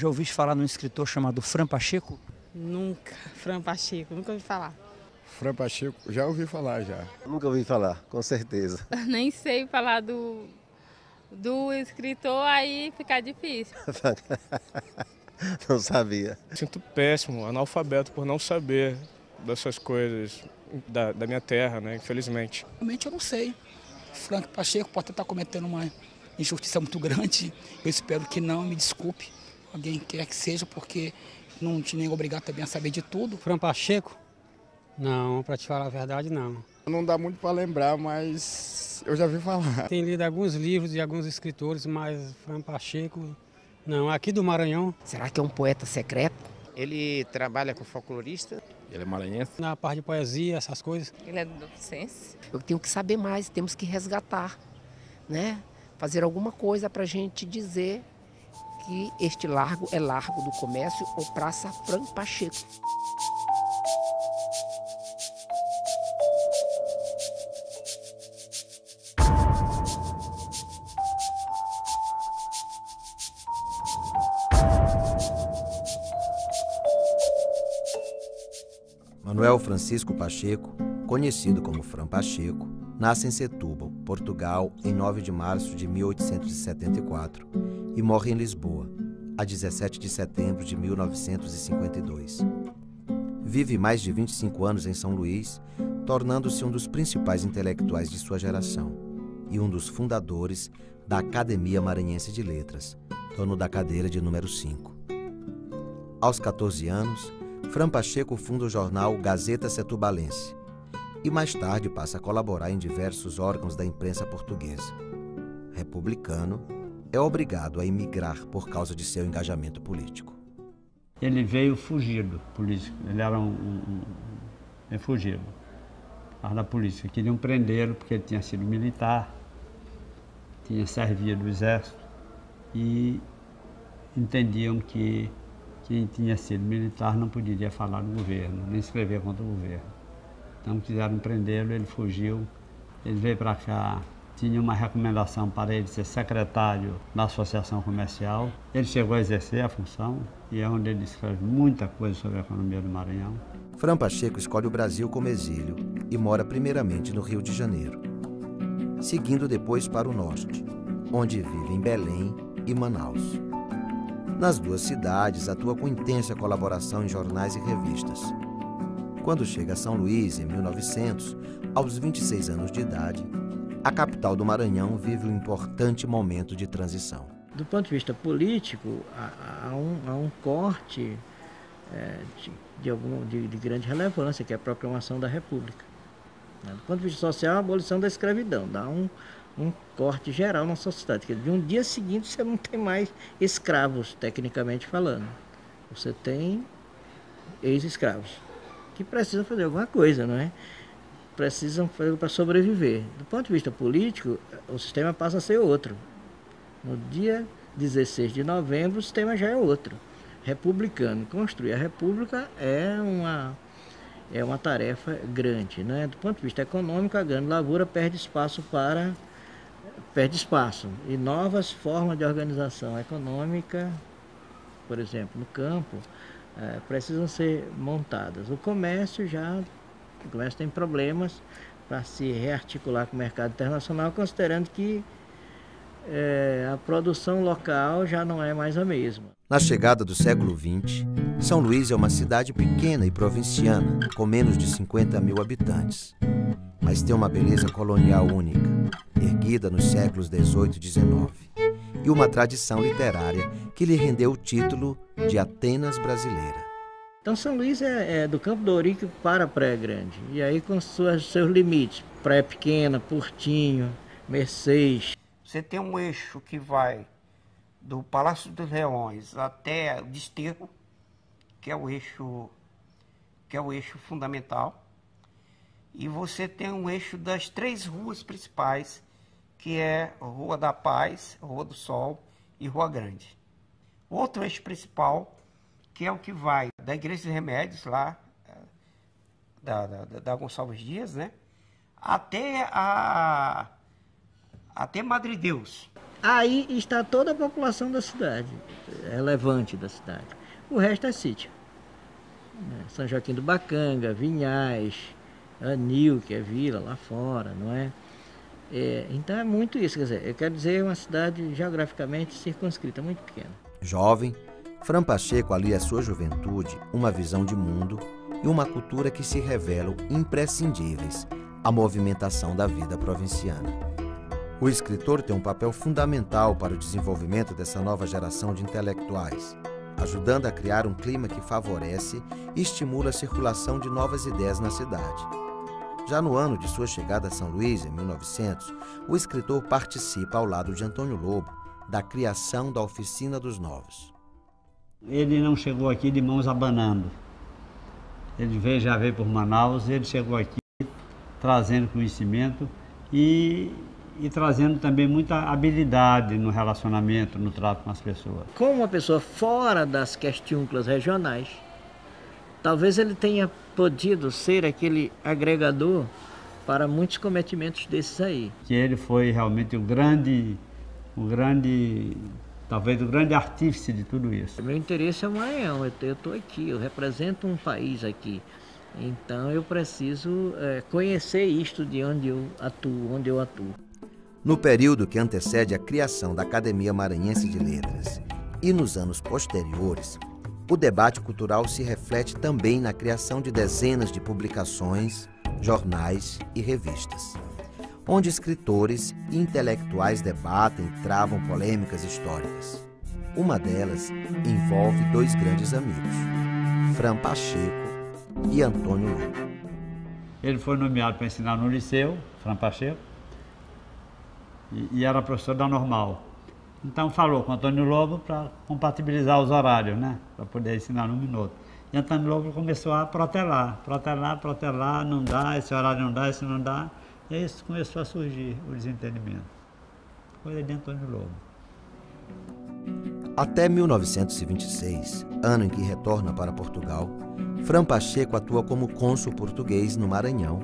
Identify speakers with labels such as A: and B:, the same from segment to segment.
A: já ouviu falar num escritor chamado Fran Pacheco?
B: Nunca, Fran Pacheco, nunca ouvi falar.
C: Fran Pacheco, já ouvi falar já.
D: Nunca ouvi falar, com certeza.
E: Nem sei falar do escritor, aí fica difícil.
D: Não sabia.
F: Sinto péssimo, analfabeto por não saber dessas coisas da minha terra, né, infelizmente.
G: Realmente eu não sei. Fran Pacheco pode estar cometendo uma injustiça muito grande. Eu espero que não, me desculpe. Alguém quer que seja, porque não te nem obrigar também a saber de tudo.
H: Fran Pacheco? Não, para te falar a verdade, não.
C: Não dá muito para lembrar, mas eu já vi falar.
H: Tenho lido alguns livros de alguns escritores, mas Fran Pacheco, não. Aqui do Maranhão.
I: Será que é um poeta secreto? Ele trabalha com folclorista?
C: Ele é maranhense?
H: Na parte de poesia, essas coisas.
E: Ele é do Docência.
I: Eu tenho que saber mais, temos que resgatar, né? Fazer alguma coisa para a gente dizer que este largo é Largo do Comércio ou Praça Fran Pacheco.
J: Manuel Francisco Pacheco, conhecido como Fran Pacheco, nasce em Setúbal, Portugal, em 9 de março de 1874 e morre em Lisboa, a 17 de setembro de 1952. Vive mais de 25 anos em São Luís, tornando-se um dos principais intelectuais de sua geração e um dos fundadores da Academia Maranhense de Letras, dono da cadeira de número 5. Aos 14 anos, Fran Pacheco funda o jornal Gazeta Setubalense e mais tarde passa a colaborar em diversos órgãos da imprensa portuguesa. Republicano, é obrigado a emigrar por causa de seu engajamento político.
K: Ele veio fugido político, ele era fugido da polícia. Queriam prendê-lo porque ele tinha sido militar, tinha servido no exército e entendiam que quem tinha sido militar não poderia falar no governo, nem escrever contra o governo. Então quiseram prendê-lo, ele fugiu, ele veio para cá, tinha uma recomendação para ele ser secretário da Associação Comercial. Ele chegou a exercer a função e é onde ele escreve muita coisa sobre a economia do Maranhão.
J: Fran Pacheco escolhe o Brasil como exílio e mora primeiramente no Rio de Janeiro, seguindo depois para o norte, onde vive em Belém e Manaus. Nas duas cidades, atua com intensa colaboração em jornais e revistas. Quando chega a São Luís, em 1900, aos 26 anos de idade, a capital do Maranhão vive um importante momento de transição.
L: Do ponto de vista político, há um corte de grande relevância, que é a proclamação da República. Do ponto de vista social, a abolição da escravidão dá um corte geral na sociedade, que de um dia seguinte você não tem mais escravos, tecnicamente falando. Você tem ex-escravos, que precisam fazer alguma coisa, não é? Precisam fazer para sobreviver. Do ponto de vista político, o sistema passa a ser outro. No dia 16 de novembro, o sistema já é outro. Republicano. Construir a república é uma tarefa grande, né? Do ponto de vista econômico, a grande lavoura perde espaço e novas formas de organização econômica, por exemplo, no campo, precisam ser montadas. O comércio tem problemas para se rearticular com o mercado internacional, considerando que a produção local já não é mais a mesma.
J: Na chegada do século XX, São Luís é uma cidade pequena e provinciana, com menos de 50 mil habitantes. Mas tem uma beleza colonial única, erguida nos séculos XVIII e XIX, e uma tradição literária que lhe rendeu o título de Atenas brasileira.
L: Então São Luís é do Campo do Ourique para a Praia Grande, e aí com seus limites, Praia Pequena, Portinho, Mercês.
M: Você tem um eixo que vai do Palácio dos Leões até o Desterro, que é o eixo fundamental. E você tem um eixo das 3 ruas principais, que é Rua da Paz, Rua do Sol e Rua Grande. Outro eixo principal, que é o que vai da Igreja dos Remédios, lá, da Gonçalves Dias, né? Até Madre Deus.
L: Aí está toda a população da cidade, relevante da cidade. O resto é sítio. São Joaquim do Bacanga, Vinhais, Anil, que é vila lá fora, não é? Então é muito isso, quer dizer, eu quero dizer, é uma cidade geograficamente circunscrita, muito pequena.
J: Jovem, Fran Pacheco alia à sua juventude uma visão de mundo e uma cultura que se revelam imprescindíveis à movimentação da vida provinciana. O escritor tem um papel fundamental para o desenvolvimento dessa nova geração de intelectuais, ajudando a criar um clima que favorece e estimula a circulação de novas ideias na cidade. Já no ano de sua chegada a São Luís, em 1900, o escritor participa ao lado de Antônio Lobo da criação da Oficina dos Novos.
K: Ele não chegou aqui de mãos abanando. Ele já veio por Manaus, ele chegou aqui trazendo conhecimento e trazendo também muita habilidade no relacionamento, no trato com as pessoas.
L: Como uma pessoa fora das questiúnculas regionais, talvez ele tenha podido ser aquele agregador para muitos cometimentos desses aí.
K: Que ele foi realmente talvez o grande artífice de tudo isso.
L: Meu interesse é o Maranhão, eu estou aqui, eu represento um país aqui. Então eu preciso conhecer isto de onde eu atuo.
J: No período que antecede a criação da Academia Maranhense de Letras e nos anos posteriores, o debate cultural se reflete também na criação de dezenas de publicações, jornais e revistas, onde escritores e intelectuais debatem e travam polêmicas históricas. Uma delas envolve dois grandes amigos, Fran Pacheco e Antônio Lobo.
K: Ele foi nomeado para ensinar no liceu, Fran Pacheco, e era professor da Normal. Então falou com Antônio Lobo para compatibilizar os horários, né? Para poder ensinar no minuto. E Antônio Lobo começou a protelar, não dá, esse horário não dá, esse não dá. E aí começou a surgir o desentendimento. Coisa de Antônio Lobo.
J: Até 1926, ano em que retorna para Portugal, Fran Pacheco atua como cônsul português no Maranhão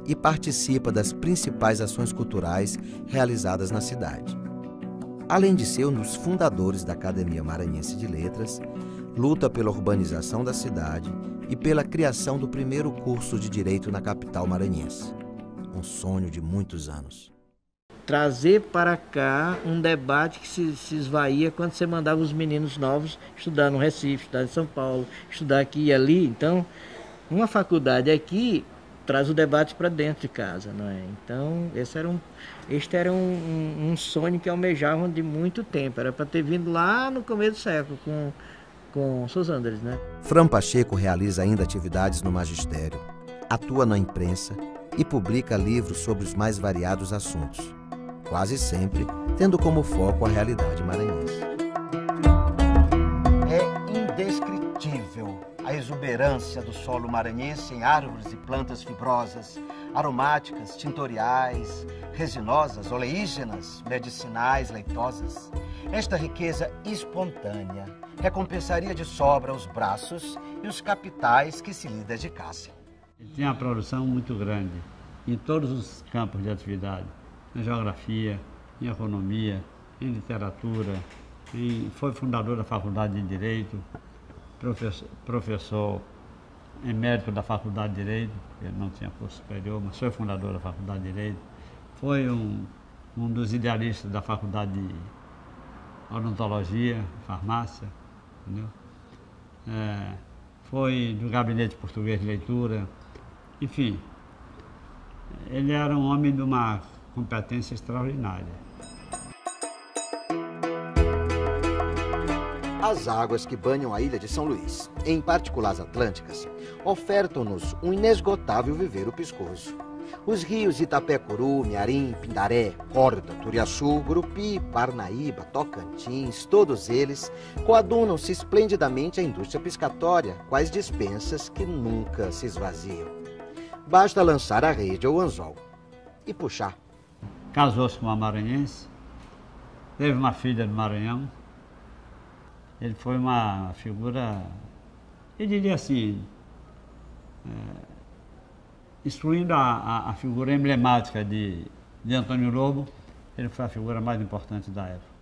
J: e participa das principais ações culturais realizadas na cidade. Além de ser um dos fundadores da Academia Maranhense de Letras, luta pela urbanização da cidade e pela criação do primeiro curso de Direito na capital maranhense. Um sonho de muitos anos.
L: Trazer para cá um debate que se esvaía quando você mandava os meninos novos estudar no Recife, estudar em São Paulo, estudar aqui e ali. Então, uma faculdade aqui traz o debate para dentro de casa, não é? Então, este era um sonho que almejavam de muito tempo. Era para ter vindo lá no começo do século com Sosandres, né?
J: Fran Pacheco realiza ainda atividades no magistério, atua na imprensa e publica livros sobre os mais variados assuntos, quase sempre tendo como foco a realidade maranhense.
N: É indescritível a exuberância do solo maranhense em árvores e plantas fibrosas, aromáticas, tintoriais, resinosas, oleígenas, medicinais, leitosas. Esta riqueza espontânea recompensaria de sobra os braços e os capitais que se lhe dedicassem.
K: Tinha uma produção muito grande em todos os campos de atividade, na geografia, em economia, em literatura, foi fundador da Faculdade de Direito, professor emérito da Faculdade de Direito, ele não tinha curso superior, mas foi fundador da Faculdade de Direito, foi um dos idealistas da Faculdade de Odontologia, Farmácia, entendeu? Foi do Gabinete Português de Leitura, enfim, ele era um homem de uma competência extraordinária.
J: As águas que banham a ilha de São Luís, em particular as atlânticas, ofertam-nos um inesgotável viveiro piscoso. Os rios Itapecuru, Miarim, Pindaré, Corda, Turiaçu, Gurupi, Parnaíba, Tocantins, todos eles coadunam-se esplendidamente à indústria piscatória, quais dispensas que nunca se esvaziam. Basta lançar a rede ou o anzol e puxar.
K: Casou-se com uma maranhense, teve uma filha do Maranhão. Ele foi uma figura, eu diria assim, excluindo a figura emblemática de Antônio Lobo, Ele foi a figura mais importante da época.